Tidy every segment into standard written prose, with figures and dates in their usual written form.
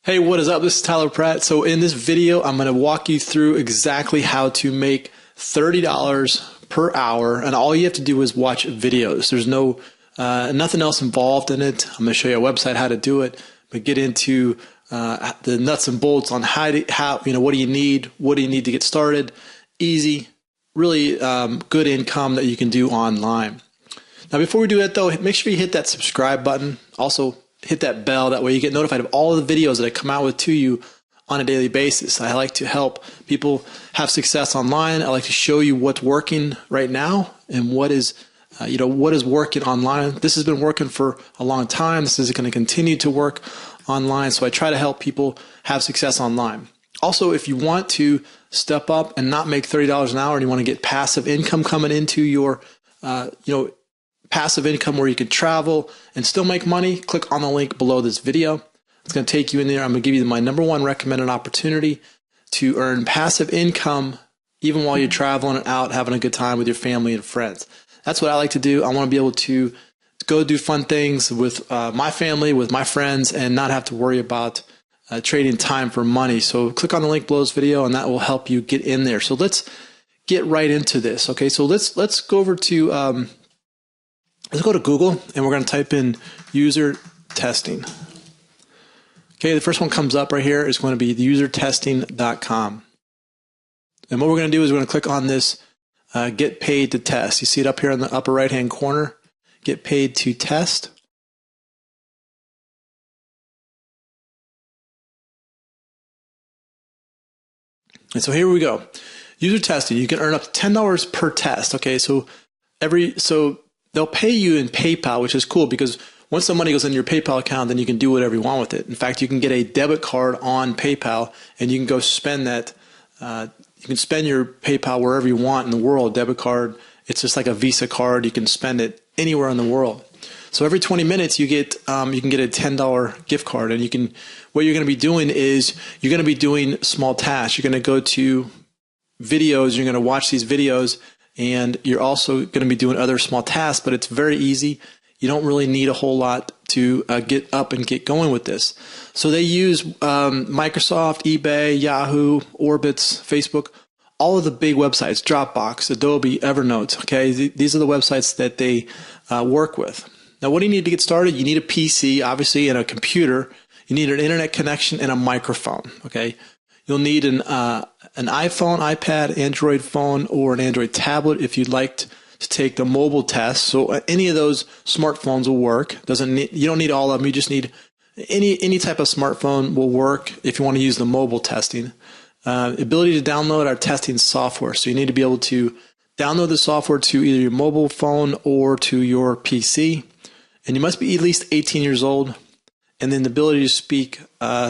Hey, what is up? This is Tyler Pratt. So in this video, I'm going to walk you through exactly how to make $30 per hour. And all you have to do is watch videos. There's nothing else involved in it. I'm going to show you a website how to do it, but get into the nuts and bolts on what do you need? What do you need to get started? Easy, really good income that you can do online. Now, before we do that though, make sure you hit that subscribe button. Also, hit that bell. That way you get notified of all the videos that I come out with to you on a daily basis. I like to help people have success online. I like to show you what's working right now and what is working online. This has been working for a long time. This is going to continue to work online. So I try to help people have success online. Also, if you want to step up and not make $30 an hour and you want to get passive income coming into your, passive income where you can travel and still make money, click on the link below this video. It's going to take you in there. I'm going to give you my #1 recommended opportunity to earn passive income even while you're traveling and out having a good time with your family and friends. That's what I like to do. I want to be able to go do fun things with my family, with my friends, and not have to worry about trading time for money. So click on the link below this video and that will help you get in there. So let's get right into this. Okay, so let's go over to let's go to Google and we're going to type in user testing. Okay, the first one comes up right here is going to be usertesting.com. And what we're going to do is we're going to click on this get paid to test. You see it up here in the upper right hand corner, get paid to test. And so here we go. User testing, you can earn up to $10 per test. Okay, so they'll pay you in PayPal, which is cool because once the money goes in your PayPal account, then you can do whatever you want with it. In fact, you can get a debit card on PayPal and you can go spend that. You can spend your PayPal wherever you want in the world. Debit card, it's just like a Visa card. You can spend it anywhere in the world. So every 20 minutes you can get a $10 gift card, and what you're going to be doing is you're going to be doing small tasks. You're going to go to videos. You're going to watch these videos. And you're also going to be doing other small tasks, but it's very easy. You don't really need a whole lot to get up and get going with this. So they use Microsoft, eBay, Yahoo, Orbitz, Facebook, all of the big websites, Dropbox, Adobe, Evernote. Okay, these are the websites that they work with. Now, what do you need to get started? You need a PC, obviously, and a computer. You need an internet connection and a microphone. Okay. You'll need an iPhone, iPad, Android phone, or an Android tablet if you'd like to take the mobile test. So any of those smartphones will work. You don't need all of them. You just need any type of smartphone will work if you want to use the mobile testing. Ability to download our testing software. So you need to be able to download the software to either your mobile phone or to your PC. And you must be at least 18 years old. And then the ability to speak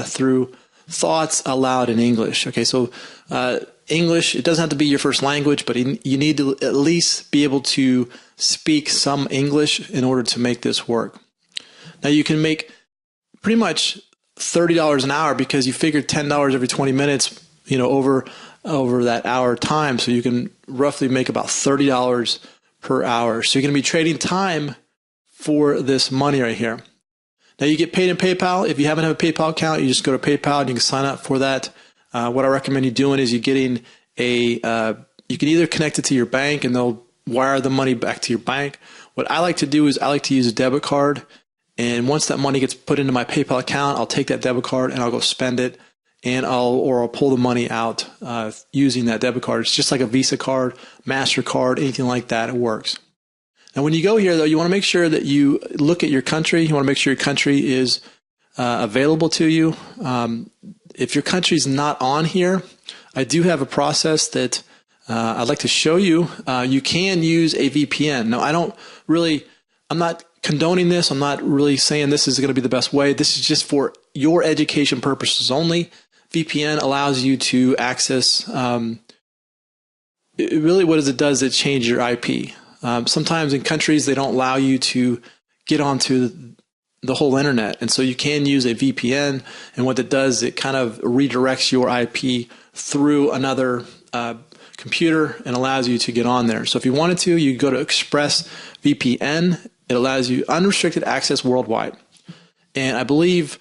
through thoughts aloud in English. Okay, so English, it doesn't have to be your first language, but you need to at least be able to speak some English in order to make this work. Now you can make pretty much $30 an hour because you figure $10 every 20 minutes, over that hour time. So you can roughly make about $30 per hour. So you're going to be trading time for this money right here. Now you get paid in PayPal. If you haven't have a PayPal account, you just go to PayPal and you can sign up for that. What I recommend you doing is you can either connect it to your bank and they'll wire the money back to your bank. What I like to do is I like to use a debit card, and once that money gets put into my PayPal account, I'll take that debit card and I'll go spend it, and I'll pull the money out using that debit card. It's just like a Visa card, MasterCard, anything like that. It works. Now, when you go here, though, you want to make sure that you look at your country. You want to make sure your country is available to you. If your country's not on here, I do have a process that I'd like to show you. You can use a VPN. Now, I'm not condoning this. I'm not really saying this is going to be the best way. This is just for your education purposes only. VPN allows you to access, really what it does, it changes your IP. Sometimes in countries, they don't allow you to get onto the whole internet. And so you can use a VPN. And what it does, it kind of redirects your IP through another computer and allows you to get on there. So if you wanted to, you go to ExpressVPN. It allows you unrestricted access worldwide. And I believe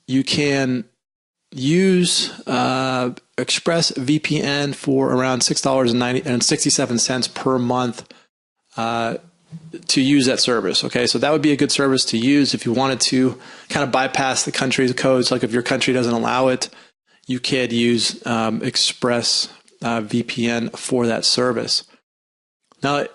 you can use ExpressVPN for around $6.67 per month to use that service. Okay, so that would be a good service to use if you wanted to kind of bypass the country's codes. Like if your country doesn't allow it, you could use ExpressVPN for that service. Now,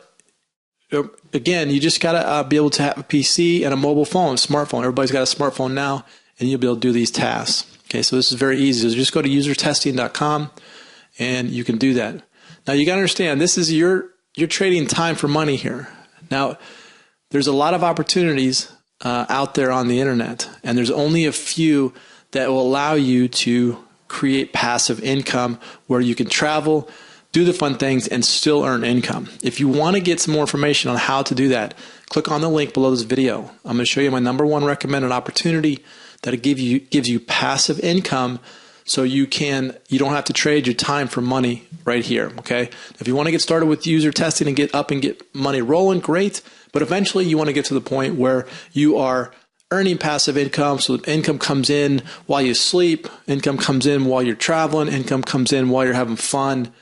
again, you just got to be able to have a PC and a mobile phone, smartphone. Everybody's got a smartphone now, and you'll be able to do these tasks. Okay, so this is very easy. So just go to usertesting.com, and you can do that. Now, you got to understand, this is you're trading time for money here. Now, there's a lot of opportunities out there on the internet, and there's only a few that will allow you to create passive income where you can travel, do the fun things, and still earn income. If you want to get some more information on how to do that, click on the link below this video. I'm going to show you my #1 recommended opportunity that gives you passive income, so you don't have to trade your time for money right here. Okay, if you want to get started with user testing and get money rolling, great. But eventually, you want to get to the point where you are earning passive income. So income comes in while you sleep, income comes in while you're traveling, income comes in while you're having fun.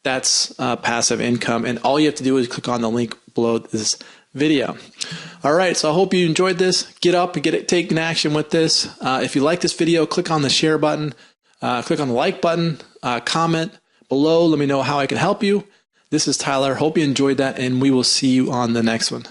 That's passive income, and all you have to do is click on the link below this video. All right, so I hope you enjoyed this. Get up and take action with this. If you like this video, click on the share button, click on the like button, comment below. Let me know how I can help you. This is Tyler. Hope you enjoyed that, and we will see you on the next one.